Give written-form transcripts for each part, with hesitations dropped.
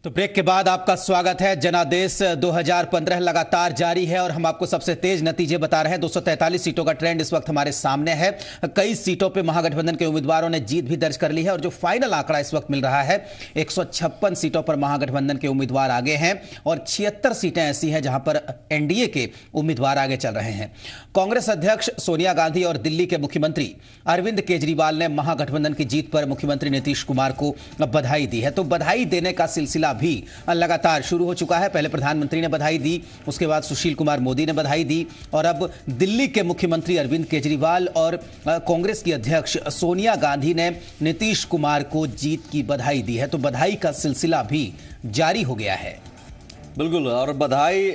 तो ब्रेक के बाद आपका स्वागत है। जनादेश 2015 लगातार जारी है और हम आपको सबसे तेज नतीजे बता रहे हैं। 243 सीटों का ट्रेंड इस वक्त हमारे सामने है। कई सीटों पे महागठबंधन के उम्मीदवारों ने जीत भी दर्ज कर ली है और जो फाइनल आंकड़ा इस वक्त मिल रहा है 156 सीटों पर महागठबंधन के उम्मीदवार आगे हैं और 76 सीटें ऐसी हैं जहां पर एनडीए के उम्मीदवार आगे चल रहे हैं। कांग्रेस अध्यक्ष सोनिया गांधी और दिल्ली के मुख्यमंत्री अरविंद केजरीवाल ने महागठबंधन की जीत पर मुख्यमंत्री नीतीश कुमार को बधाई दी है। तो बधाई देने का सिलसिला भी लगातार शुरू हो चुका है। पहले प्रधानमंत्री ने बधाई दी, उसके बाद सुशील कुमार मोदी ने बधाई दी और अब दिल्ली के मुख्यमंत्री अरविंद केजरीवाल और कांग्रेस की अध्यक्ष सोनिया गांधी ने नीतीश कुमार को जीत की बधाई दी है। तो बधाई का सिलसिला भी जारी हो गया है। बिल्कुल, और बधाई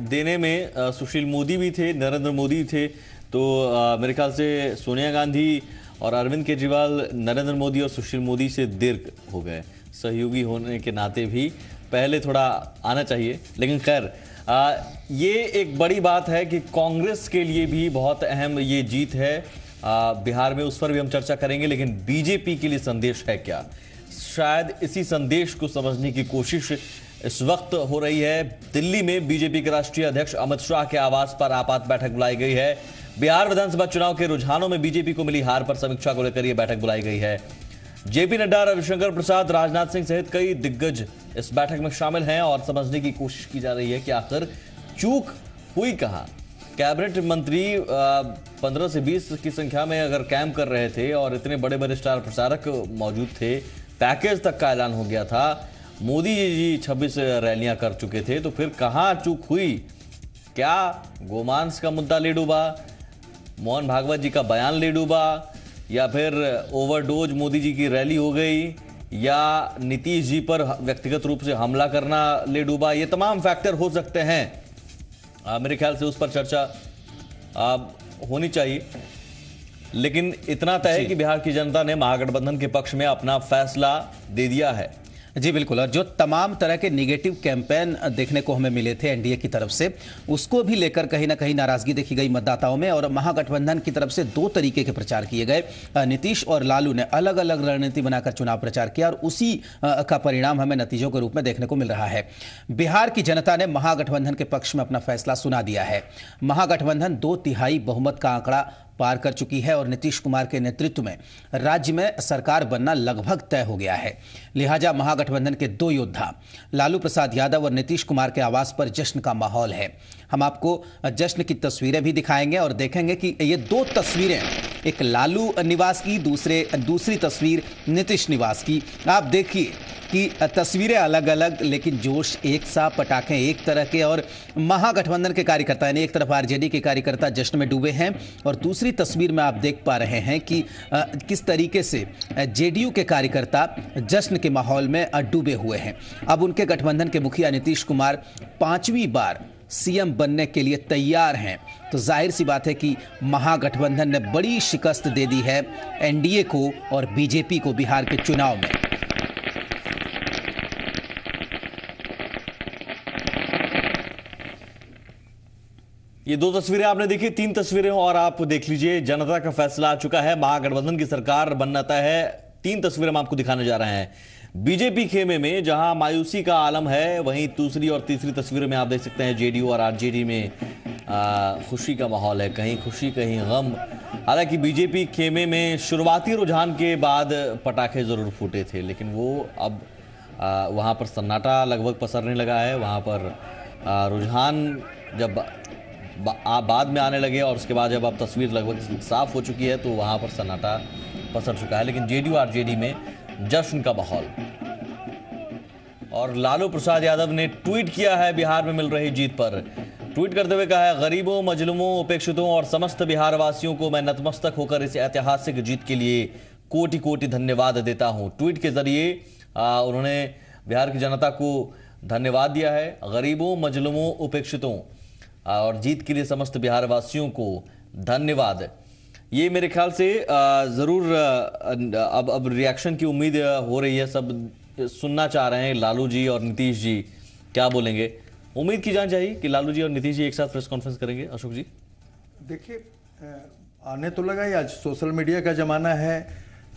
देने में सुशील मोदी भी थे, नरेंद्र मोदी थे। तो मेरे ख्याल से सोनिया गांधी और अरविंद केजरीवाल नरेंद्र मोदी और सुशील मोदी से देर हो गए। सहयोगी होने के नाते भी पहले थोड़ा आना चाहिए, लेकिन खैर ये एक बड़ी बात है कि कांग्रेस के लिए भी बहुत अहम ये जीत है बिहार में। उस पर भी हम चर्चा करेंगे, लेकिन बीजेपी के लिए संदेश है क्या? शायद इसी संदेश को समझने की कोशिश इस वक्त हो रही है। दिल्ली में बीजेपी के राष्ट्रीय अध्यक्ष अमित शाह के आवास पर आपात बैठक बुलाई गई है। बिहार विधानसभा चुनाव के रुझानों में बीजेपी को मिली हार पर समीक्षा को लेकर यह बैठक बुलाई गई है। जेपी नड्डा, रविशंकर प्रसाद, राजनाथ सिंह सहित कई दिग्गज इस बैठक में शामिल हैं और समझने की कोशिश की जा रही है कि आखिर चूक हुई कहां। कैबिनेट मंत्री 15 से 20 की संख्या में अगर कैंप कर रहे थे और इतने बड़े बड़े स्टार प्रचारक मौजूद थे, पैकेज तक का ऐलान हो गया था, मोदी जी 26 रैलियां कर चुके थे, तो फिर कहां चूक हुई? क्या गोमांस का मुद्दा ले डूबा, मोहन भागवत जी का बयान ले डूबा, या फिर ओवरडोज मोदी जी की रैली हो गई, या नीतीश जी पर व्यक्तिगत रूप से हमला करना ले डूबा? ये तमाम फैक्टर हो सकते हैं। मेरे ख्याल से उस पर चर्चा होनी चाहिए, लेकिन इतना तय है कि बिहार की जनता ने महागठबंधन के पक्ष में अपना फैसला दे दिया है। जी बिल्कुल, और जो तमाम तरह के निगेटिव कैंपेन देखने को हमें मिले थे एनडीए की तरफ से, उसको भी लेकर कहीं ना कहीं नाराजगी देखी गई मतदाताओं में। और महागठबंधन की तरफ से दो तरीके के प्रचार किए गए। नीतीश और लालू ने अलग अलग रणनीति बनाकर चुनाव प्रचार किया और उसी का परिणाम हमें नतीजों के रूप में देखने को मिल रहा है। बिहार की जनता ने महागठबंधन के पक्ष में अपना फैसला सुना दिया है। महागठबंधन 2/3 बहुमत का आंकड़ा पार कर चुकी है और नीतीश कुमार के नेतृत्व में राज्य में सरकार बनना लगभग तय हो गया है। लिहाजा महागठबंधन के दो योद्धा लालू प्रसाद यादव और नीतीश कुमार के आवास पर जश्न का माहौल है। हम आपको जश्न की तस्वीरें भी दिखाएंगे और देखेंगे कि ये दो तस्वीरें, एक लालू निवास की, दूसरी तस्वीर नीतीश निवास की। आप देखिए कि तस्वीरें अलग अलग लेकिन जोश एक सा, पटाखे एक तरह के। और महागठबंधन के कार्यकर्ता यानी एक तरफ आरजेडी के कार्यकर्ता जश्न में डूबे हैं और दूसरी तस्वीर में आप देख पा रहे हैं कि किस तरीके से जेडीयू के कार्यकर्ता जश्न के माहौल में डूबे हुए हैं। अब उनके गठबंधन के मुखिया नीतीश कुमार 5वीं बार सीएम बनने के लिए तैयार हैं। तो जाहिर सी बात है कि महागठबंधन ने बड़ी शिकस्त दे दी है एनडीए को और बीजेपी को बिहार के चुनाव में। ये दो तस्वीरें आपने देखी, 3 तस्वीरें और आप देख लीजिए। जनता का फैसला आ चुका है, महागठबंधन की सरकार बनना तय है। 3 तस्वीरें हम आपको दिखाने जा रहे हैं। बीजेपी खेमे में जहां मायूसी का आलम है, वहीं दूसरी और तीसरी तस्वीरों में आप देख सकते हैं जेडीयू और आरजेडी में खुशी का माहौल है। कहीं खुशी कहीं गम। हालांकि बीजेपी खेमे में शुरुआती रुझान के बाद पटाखे जरूर फूटे थे, लेकिन वो अब वहां पर सन्नाटा लगभग पसरने लगा है। वहां पर रुझान जब बाद में आने लगे और उसके बाद जब अब तस्वीर लगभग साफ हो चुकी है तो वहां पर सन्नाटा पसर चुका है। लेकिन जेडीयू आरजेडी में जश्न का माहौल। और लालू प्रसाद यादव ने ट्वीट किया है बिहार में मिल रही जीत पर। ट्वीट करते हुए कहा है, गरीबों, मजलूमों, उपेक्षितों और समस्त बिहार वासियों को मैं नतमस्तक होकर इस ऐतिहासिक जीत के लिए कोटि कोटि धन्यवाद देता हूं। ट्वीट के जरिए उन्होंने बिहार की जनता को धन्यवाद दिया है। गरीबों, मजलूमों, उपेक्षितों और जीत के लिए समस्त बिहार वासियों को धन्यवाद। ये मेरे ख्याल से जरूर अब रिएक्शन की उम्मीद हो रही है। सब सुनना चाह रहे हैं लालू जी और नीतीश जी क्या बोलेंगे। उम्मीद की जानी चाहिए कि लालू जी और नीतीश जी एक साथ प्रेस कॉन्फ्रेंस करेंगे। अशोक जी, देखिए, आने तो लगा ही, आज सोशल मीडिया का जमाना है,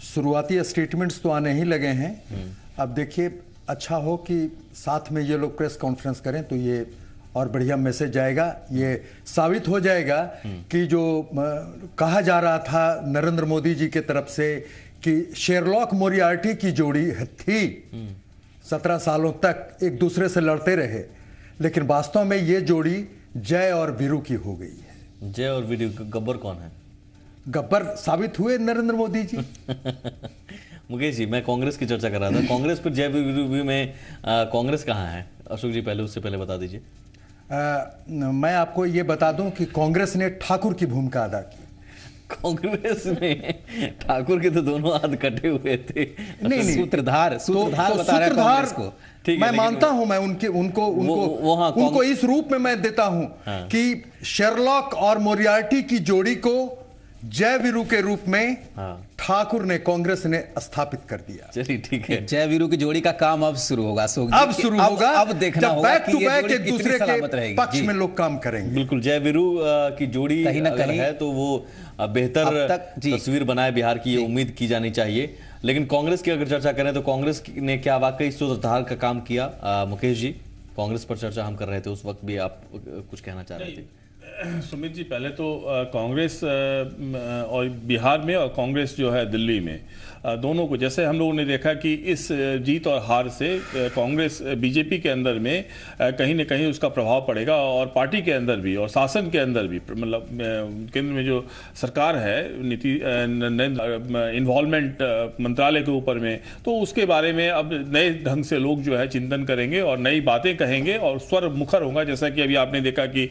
शुरुआती स्टेटमेंट्स तो आने ही लगे हैं। अब देखिए, अच्छा हो कि साथ में ये लोग प्रेस कॉन्फ्रेंस करें तो ये और बढ़िया मैसेज जाएगा। ये साबित हो जाएगा कि जो कहा जा रहा था नरेंद्र मोदी जी के तरफ से कि शेरलॉक मोरियार्टी की जोड़ी थी, 17 सालों तक एक दूसरे से लड़ते रहे, लेकिन वास्तव में ये जोड़ी जय और वीरू की हो गई है। जय और वीरू, गब्बर कौन है? गब्बर साबित हुए नरेंद्र मोदी जी। मुकेश जी, मैं कांग्रेस की चर्चा कर रहा था। कांग्रेस पर जय वीरू में कांग्रेस कहाँ है? अशोक जी पहले उससे पहले बता दीजिए। मैं आपको ये बता दूं कि कांग्रेस ने ठाकुर की भूमिका अदा की। कांग्रेस में ठाकुर के तो दोनों हाथ कटे हुए थे। नहीं, सूत्रधार बता रहे हैं कांग्रेस को। मैं मानता हूं, मैं उनको इस रूप में मैं देता हूं कि शेरलॉक और मोरियार्टी की जोड़ी को जय वीरू के रूप में ठाकुर ने, कांग्रेस ने स्थापित कर दिया। चलिए ठीक है, जय वीरू की जोड़ी का काम अब शुरू होगा। अब शुरू होगा, अब देखना होगा बैक टू कि ये बैक जोड़ी एक कितनी दूसरे सलामत के रहेगी। पक्ष में लोग काम करेंगे। बिल्कुल, जय वीरू की जोड़ी कहीं ना अगर कहीं है तो वो बेहतर तस्वीर बनाए बिहार की, ये उम्मीद की जानी चाहिए। लेकिन कांग्रेस की अगर चर्चा करें तो कांग्रेस ने क्या वाकई सूत्रधार का काम किया? मुकेश जी, कांग्रेस पर चर्चा हम कर रहे थे, उस वक्त भी आप कुछ कहना चाह रहे थे। सुमित जी, पहले तो कांग्रेस और बिहार में और कांग्रेस जो है दिल्ली में, दोनों को, जैसे हम लोगों ने देखा कि इस जीत और हार से कांग्रेस बीजेपी के अंदर में कहीं न कहीं उसका प्रभाव पड़ेगा और पार्टी के अंदर भी और शासन के अंदर भी, मतलब केंद्र में जो सरकार है, नीति इन्वॉल्वमेंट मंत्रालय के ऊपर में, तो उसके बारे में अब नए ढंग से लोग जो है चिंतन करेंगे और नई बातें कहेंगे और स्वर मुखर होगा। जैसा कि अभी आपने देखा कि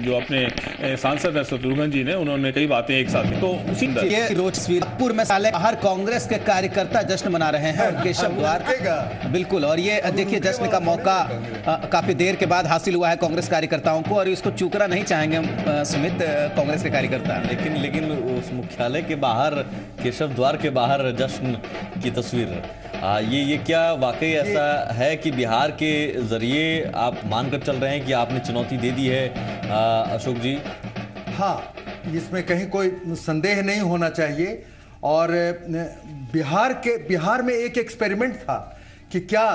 जो अपने सांसद है शत्रुघ्न जी ने, उन्होंने कई बातें एक साथ, तो उसी फिरोजपुर में साले बाहर कांग्रेस के कार्यकर्ता जश्न मना रहे हैं और केशव द्वार, बिल्कुल, और ये देखिए जश्न का मौका काफी देर के बाद हासिल हुआ है कांग्रेस कार्यकर्ताओं को और इसको चूकना नहीं चाहेंगे हम सुमित, कांग्रेस के कार्यकर्ता। लेकिन उस मुख्यालय के बाहर, केशव द्वार के बाहर जश्न की तस्वीर, ये क्या वाकई ऐसा है कि बिहार के जरिए आप मानकर चल रहे हैं कि आपने चुनौती दे दी है अशोक जी? हाँ, इसमें कहीं कोई संदेह नहीं होना चाहिए। और बिहार में एक एक्सपेरिमेंट था कि क्या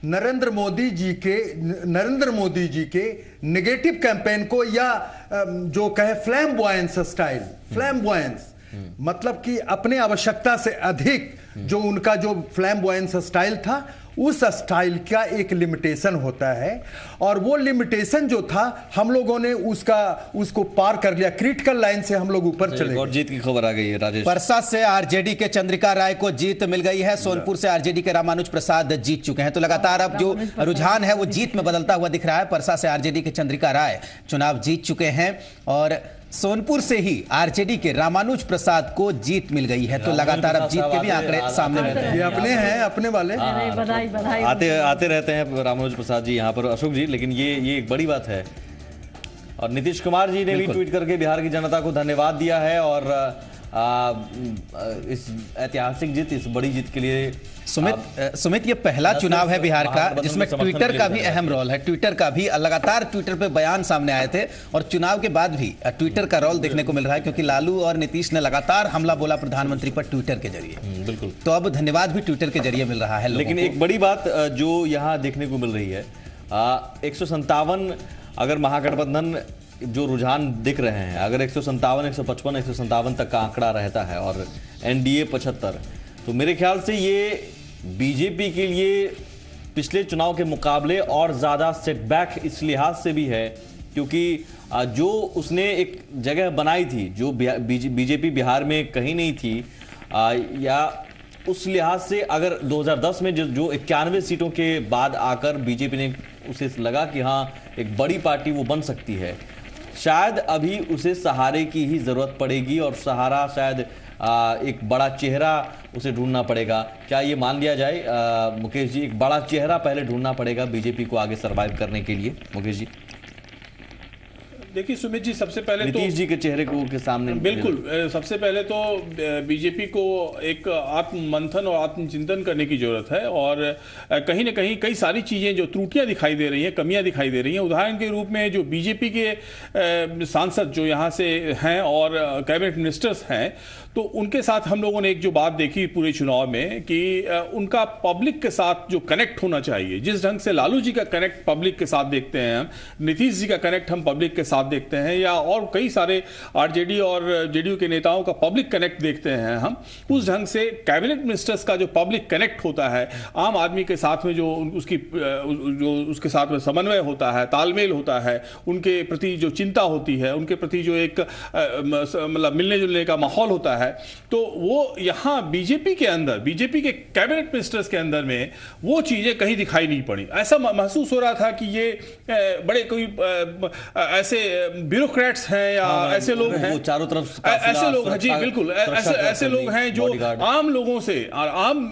नरेंद्र मोदी जी के नेगेटिव कैंपेन को, या जो कहे फ्लैम्बॉयंस स्टाइल, फ्लैम्बॉयंस मतलब कि अपने आवश्यकता से अधिक जो उनका जो फ्लैम्बॉयंस स्टाइल था, उस स्टाइल का एक लिमिटेशन होता है और वो लिमिटेशन जो था हम लोगों ने उसको पार कर लिया। क्रिटिकल लाइन से हम लोग ऊपर चले। और जीत की खबर आ गई है राजेश। परसा से आरजेडी के चंद्रिका राय को जीत मिल गई है। सोनपुर से आरजेडी के रामानुज प्रसाद जीत चुके हैं। तो लगातार अब जो रुझान है वो जीत में बदलता हुआ दिख रहा है। परसा से आरजेडी के चंद्रिका राय चुनाव जीत चुके हैं और सोनपुर से ही आरजेडी के रामानुज प्रसाद को जीत मिल गई है। तो लगातार अब जीत के भी आंकड़े सामने रहते हैं। ये अपने हैं, अपने वाले बधाई आते रहते हैं रामानुज प्रसाद जी यहाँ पर, अशोक जी। लेकिन ये एक बड़ी बात है और नीतीश कुमार जी ने भी ट्वीट करके बिहार की जनता को धन्यवाद दिया है और इस ऐतिहासिक जीत, इस बड़ी जीत के लिए सुमित ये पहला चुनाव है बिहार का जिसमें ट्विटर का भी अहम रोल है। ट्विटर का भी लगातार ट्विटर पे बयान सामने आए थे और चुनाव के बाद भी ट्विटर का रोल देखने को मिल रहा है क्योंकि लालू और नीतीश ने लगातार हमला बोला प्रधानमंत्री पर ट्विटर के जरिए। बिल्कुल, तो अब धन्यवाद भी ट्विटर के जरिए मिल रहा है। लेकिन एक बड़ी बात जो यहाँ देखने को मिल रही है, 157 अगर महागठबंधन जो रुझान दिख रहे हैं, अगर 157, 155, 157 तक का आंकड़ा रहता है और एनडीए 75, तो मेरे ख्याल से ये बीजेपी के लिए पिछले चुनाव के मुकाबले और ज्यादा सेटबैक इस लिहाज से भी है क्योंकि जो उसने एक जगह बनाई थी, जो बीजेपी बिहार में कहीं नहीं थी, या उस लिहाज से अगर 2010 में जो 91 सीटों के बाद आकर बीजेपी ने उसे लगा कि हाँ एक बड़ी पार्टी वो बन सकती है, शायद अभी उसे सहारे की ही जरूरत पड़ेगी और सहारा शायद एक बड़ा चेहरा उसे ढूंढना पड़ेगा। क्या ये मान लिया जाए मुकेश जी, एक बड़ा चेहरा पहले ढूंढना पड़ेगा बीजेपी को आगे सरवाइव करने के लिए? मुकेश जी, देखिए सुमित जी, सबसे पहले नीतीश जी के चेहरे को के सामने बिल्कुल सबसे पहले तो बीजेपी को एक आत्ममंथन और आत्मचिंतन करने की जरूरत है और कहीं ना कहीं कई सारी चीजें जो त्रुटियां दिखाई दे रही हैं, कमियां दिखाई दे रही हैं। उदाहरण के रूप में जो बीजेपी के सांसद जो यहाँ से हैं और कैबिनेट मिनिस्टर्स हैं, तो उनके साथ हम लोगों ने एक जो बात देखी पूरे चुनाव में कि उनका पब्लिक के साथ जो कनेक्ट होना चाहिए, जिस ढंग से लालू जी का कनेक्ट पब्लिक के साथ देखते हैं हम, नीतीश जी का कनेक्ट हम पब्लिक के साथ देखते हैं, या और कई सारे आरजेडी और जेडीयू के नेताओं का पब्लिक कनेक्ट देखते हैं हम, उस ढंग से कैबिनेट मिनिस्टर्स का जो पब्लिक कनेक्ट होता है, आम आदमी के साथ में जो उसके साथ में समन्वय होता है, तालमेल होता है, उनके प्रति जो चिंता होती है, उनके प्रति जो एक मतलब मिलने जुलने का माहौल होता है, तो वो यहाँ बीजेपी के अंदर, बीजेपी के कैबिनेट मिनिस्टर्स के अंदर में वो चीजें कहीं दिखाई नहीं पड़ी। ऐसा महसूस हो रहा था कि ये बड़े कोई ऐसे ब्यूरोक्रेट्स हैं या ऐसे लोग हैं, चारों तरफ ऐसे लोग हैं, जी बिल्कुल, ऐसे लोग हैं जो आम लोगों से और आम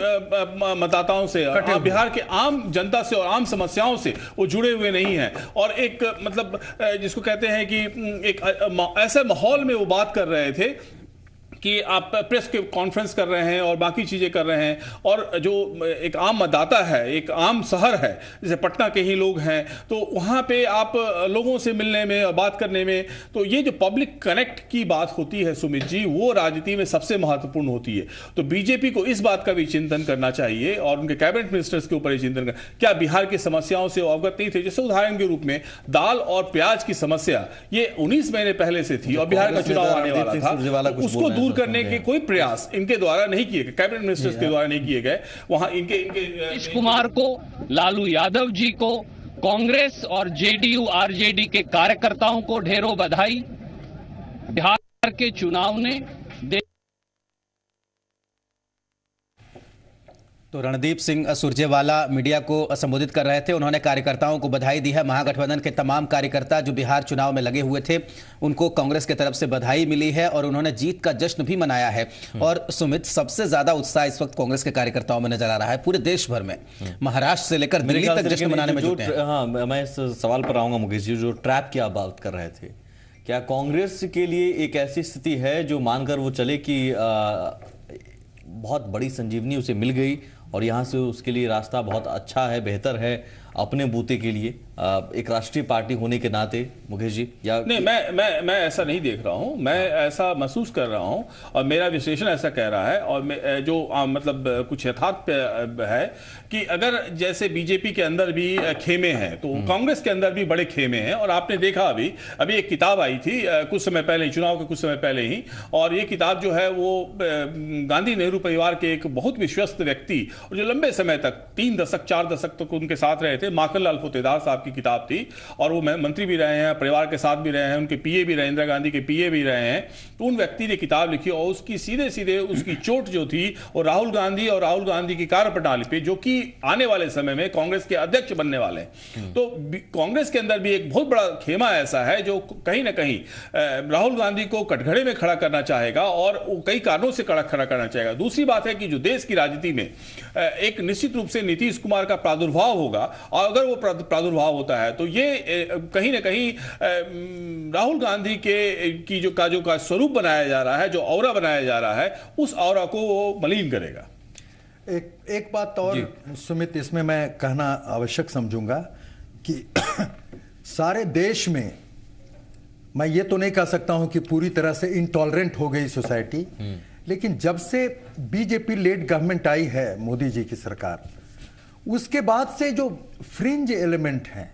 मतदाताओं से, बिहार के आम जनता से और आम समस्याओं से वो जुड़े हुए नहीं हैं, और एक मतलब जिसको कहते हैं कि एक ऐसे माहौल में वो बात कर रहे थे कि आप प्रेस के कॉन्फ्रेंस कर रहे हैं और बाकी चीजें कर रहे हैं, और जो एक आम मतदाता है, एक आम शहर है, जैसे पटना के ही लोग हैं, तो वहां पे आप लोगों से मिलने में और बात करने में, तो ये जो पब्लिक कनेक्ट की बात होती है सुमित जी, वो राजनीति में सबसे महत्वपूर्ण होती है। तो बीजेपी को इस बात का भी चिंतन करना चाहिए और उनके कैबिनेट मिनिस्टर्स के ऊपर चिंतन कर, क्या बिहार की समस्याओं से अवगत नहीं थे? जैसे उदाहरण के रूप में दाल और प्याज की समस्या ये 19 महीने पहले से थी और बिहार का चुनाव आने वाला था, उसको दूर करने के कोई प्रयास इनके द्वारा नहीं किए गए, कैबिनेट मिनिस्टर्स के द्वारा नहीं किए गए। वहां इनके नीतीश कुमार को, लालू यादव जी को, कांग्रेस और जेडीयू आरजेडी के कार्यकर्ताओं को ढेरों बधाई। बिहार के चुनाव ने तो रणदीप सिंह सुरजेवाला मीडिया को संबोधित कर रहे थे। उन्होंने कार्यकर्ताओं को बधाई दी है। महागठबंधन के तमाम कार्यकर्ता जो बिहार चुनाव में लगे हुए थे, उनको कांग्रेस की तरफ से बधाई मिली है और उन्होंने जीत का जश्न भी मनाया है। और सुमित, सबसे ज्यादा उत्साह इस वक्त कांग्रेस के कार्यकर्ताओं में नजर आ रहा है पूरे देश भर में, महाराष्ट्र से लेकर दिल्ली तक जश्न मनाने में जुटे हैं। हाँ, मैं इस सवाल पर आऊंगा मुकेश जी। जो ट्रैप की आप बात कर रहे थे, क्या कांग्रेस के लिए एक ऐसी स्थिति है जो मानकर वो चले कि बहुत बड़ी संजीवनी उसे मिल गई और यहाँ से उसके लिए रास्ता बहुत अच्छा है, बेहतर है अपने बूते के लिए, एक राष्ट्रीय पार्टी होने के नाते? मुकेश जी, या नहीं, मैं ऐसा नहीं देख रहा हूं, मैं ऐसा महसूस कर रहा हूं और मेरा विश्लेषण ऐसा कह रहा है, और जो मतलब कुछ यथार्थ है कि अगर जैसे बीजेपी के अंदर भी खेमे हैं तो कांग्रेस के अंदर भी बड़े खेमे हैं। और आपने देखा अभी एक किताब आई थी कुछ समय पहले, चुनाव के कुछ समय पहले ही, और ये किताब जो है वो गांधी नेहरू परिवार के एक बहुत विश्वस्त व्यक्ति और जो लंबे समय तक 3 दशक 4 दशक तक उनके साथ रहे थे, माखनलाल पोतेदार साहब की किताब थी, और वो मंत्री भी रहे हैं, परिवार के साथ भी रहे हैं, उनके पीए भी रहे, इंदिरा गांधी के पीए भी रहे हैं। तो उन व्यक्ति ने किताब लिखी और उसकी सीधे उसकी चोट जो थी वो राहुल गांधी और राहुल गांधी की कार्यप्रणाली पे, जो कि आने वाले समय में कांग्रेस के अध्यक्ष बनने वाले हैं। तो कांग्रेस के अंदर भी एक बहुत बड़ा खेमा ऐसा है जो कहीं ना कहीं राहुल गांधी को कटघरे में खड़ा करना चाहेगा और कई कारणों से खड़ा करना चाहेगा। दूसरी बात है कि जो देश की राजनीति में एक निश्चित रूप से नीतीश कुमार का प्रादुर्भाव होगा, और अगर वो प्रादुर्भाव होता है तो ये कहीं ना कहीं राहुल गांधी की जो स्वरूप बनाया जा रहा है, जो औरा बनाया जा रहा है, उस औरा को वो मलिन करेगा। एक बात और सुमित इसमें मैं कहना आवश्यक समझूंगा कि सारे देश में, मैं ये तो नहीं कह सकता हूं कि पूरी तरह से इंटॉलरेंट हो गई सोसाइटी, लेकिन जब से बीजेपी लेड गवर्नमेंट आई है, मोदी जी की सरकार, उसके बाद से जो फ्रिंज एलिमेंट हैं,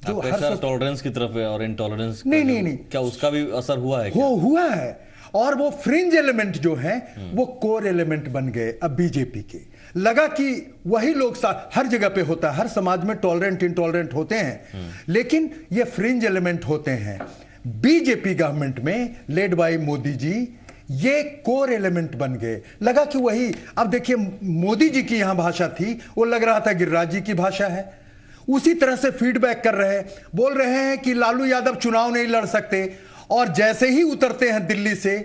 जो हर टॉलरेंस की तरफ है और इंटॉलरेंस, नहीं, क्या उसका भी असर हुआ है? हुआ है, और वो फ्रिंज एलिमेंट जो हैं वो कोर एलिमेंट बन गए अब बीजेपी के। लगा कि वही लोग हर जगह पे होता है, हर समाज में टॉलरेंट इंटॉलरेंट होते हैं, लेकिन ये फ्रिंज एलिमेंट होते हैं। बीजेपी गवर्नमेंट में लेड बाय मोदी जी ये कोर एलिमेंट बन गए। लगा कि वही, अब देखिए मोदी जी की यहां भाषा थी, वो लग रहा था गिरिराज जी की भाषा है। उसी तरह से फीडबैक कर रहे हैं, बोल रहे हैं कि लालू यादव चुनाव नहीं लड़ सकते, और जैसे ही उतरते हैं दिल्ली से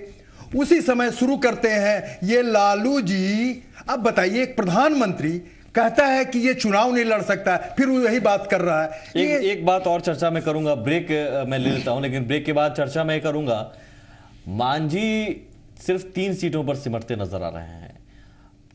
उसी समय शुरू करते हैं ये लालू जी। अब बताइए, एक प्रधानमंत्री कहता है कि ये चुनाव नहीं लड़ सकता है, फिर वो यही बात कर रहा है। एक बात और चर्चा में करूंगा, ब्रेक मैं ले लेता हूं, लेकिन ब्रेक के बाद चर्चा में करूंगा। मांझी सिर्फ 3 सीटों पर सिमटते नजर आ रहे हैं।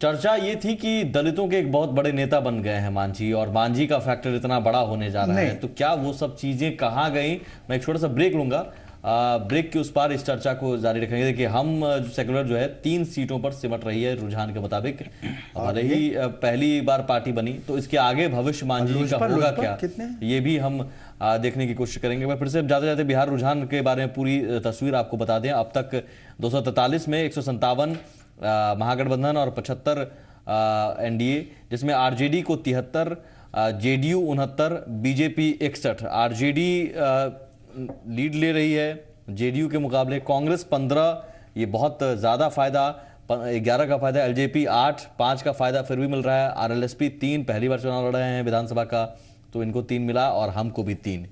चर्चा ये थी कि दलितों के एक बहुत बड़े नेता बन गए हैं मांझी, और मांझी का फैक्टर इतना बड़ा होने जा रहा है, तो क्या वो सब चीजें कहां गई? मैं एक छोटा सा ब्रेक लूंगा, ब्रेक के उस पार इस चर्चा को जारी रखेंगे। देखिए हम सेकुलर जो है 3 सीटों पर सिमट रही है रुझान के मुताबिक। भले ही पहली बार पार्टी बनी तो इसके आगे भविष्य मान जी का होगा क्या, ये भी हम देखने की कोशिश करेंगे। मैं फिर से जाते जाते बिहार रुझान के बारे में पूरी तस्वीर आपको बता दें। अब तक 243 में 157 महागठबंधन और 75 एनडीए, जिसमें आरजेडी को 73, जेडीयू 69, बीजेपी 61। आरजेडी लीड ले रही है जेडीयू के मुकाबले। कांग्रेस 15, ये बहुत ज्यादा फायदा, 11 का फायदा। एलजेपी 8, 5 का फायदा फिर भी मिल रहा है। आरएलएसपी 3, पहली बार चुनाव लड़ रहे हैं विधानसभा का, तो इनको 3 मिला और हमको भी 3।